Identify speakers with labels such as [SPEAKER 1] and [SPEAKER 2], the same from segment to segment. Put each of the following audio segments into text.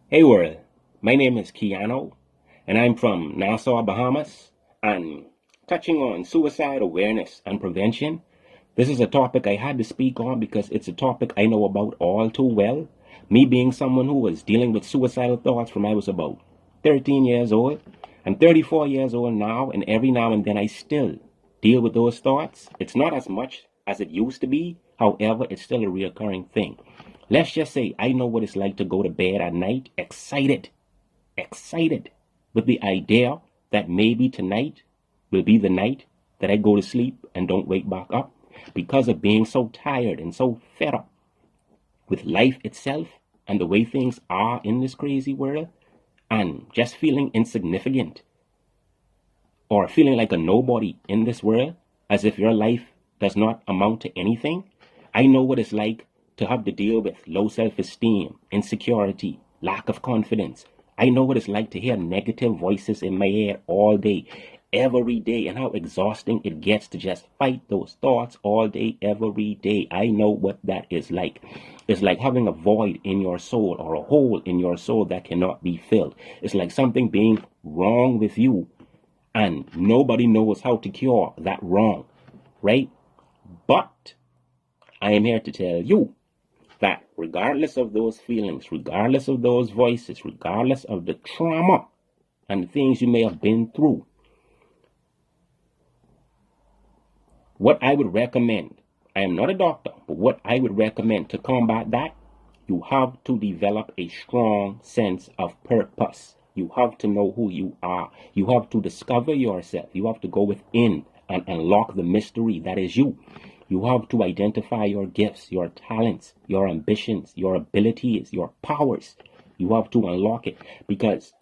[SPEAKER 1] Hey world, my name is Keano, and I'm from Nassau, Bahamas, and touching on suicide awareness and prevention. This is a topic I had to speak on because it's a topic I know about all too well. Me being someone who was dealing with suicidal thoughts from I was about 13 years old. I'm 34 years old now, and every now and then I still deal with those thoughts. It's not as much as it used to be. However, it's still a reoccurring thing. Let's just say I know what it's like to go to bed at night excited with the idea that maybe tonight will be the night that I go to sleep and don't wake back up because of being so tired and so fed up with life itself and the way things are in this crazy world, and just feeling insignificant or feeling like a nobody in this world, as if your life does not amount to anything. I know what it's like to have to deal with low self-esteem, insecurity, lack of confidence. I know what it's like to hear negative voices in my head all day, every day, and how exhausting it gets to just fight those thoughts all day, every day. I know what that is like. It's like having a void in your soul or a hole in your soul that cannot be filled. It's like something being wrong with you and nobody knows how to cure that wrong, right? But I am here to tell you that regardless of those feelings, regardless of those voices, regardless of the trauma and the things you may have been through, what I would recommend, I am not a doctor, but what I would recommend to combat that, you have to develop a strong sense of purpose. You have to know who you are. You have to discover yourself. You have to go within and unlock the mystery that is you. You have to identify your gifts, your talents, your ambitions, your abilities, your powers. You have to unlock it, because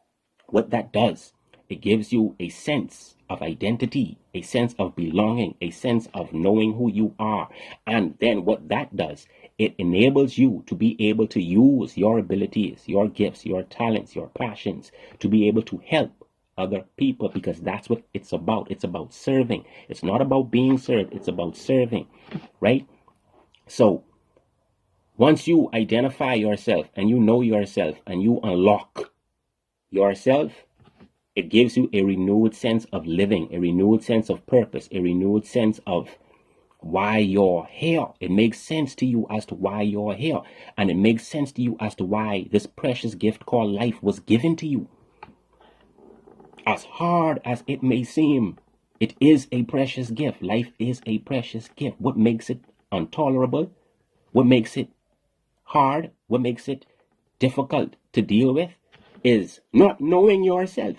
[SPEAKER 1] what that does, it gives you a sense of identity, a sense of belonging, a sense of knowing who you are. And then what that does, it enables you to be able to use your abilities, your gifts, your talents, your passions, to be able to help other people, because that's what it's about. It's about serving. It's not about being served. It's about serving, right? So once you identify yourself and you know yourself and you unlock yourself, it gives you a renewed sense of living, a renewed sense of purpose, a renewed sense of why you're here. It makes sense to you as to why you're here. And it makes sense to you as to why this precious gift called life was given to you. As hard as it may seem, it is a precious gift. Life is a precious gift. What makes it intolerable? What makes it hard? What makes it difficult to deal with is not knowing yourself.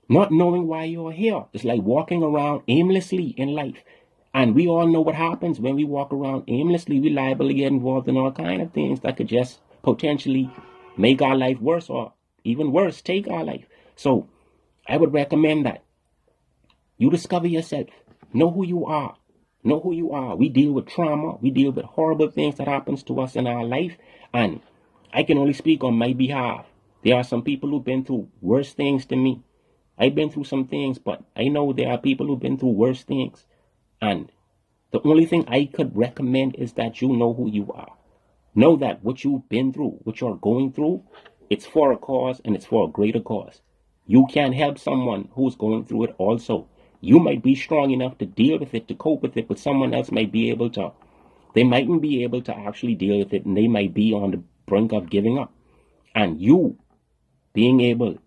[SPEAKER 1] Not knowing why you're here. It's like walking around aimlessly in life. And we all know what happens when we walk around aimlessly. We're liable to get involved in all kinds of things that could just potentially make our life worse, or even worse, take our life. So I would recommend that you discover yourself. Know who you are. Know who you are. We deal with trauma. We deal with horrible things that happens to us in our life. And I can only speak on my behalf. There are some people who've been through worse things than me. I've been through some things, but I know there are people who've been through worse things. And the only thing I could recommend is that you know who you are. Know that what you've been through, what you're going through, it's for a cause and it's for a greater cause. You can help someone who's going through it also. You might be strong enough to deal with it, to cope with it, but someone else might be able to. They mightn't be able to actually deal with it, and they might be on the brink of giving up. And you being able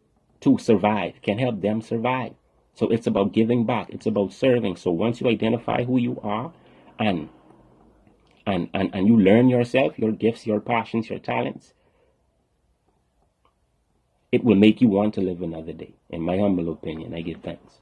[SPEAKER 1] to survive can help them survive. So it's about giving back. It's about serving. So once you identify who you are and you learn yourself, your gifts, your passions, your talents, it will make you want to live another day. In my humble opinion, I give thanks.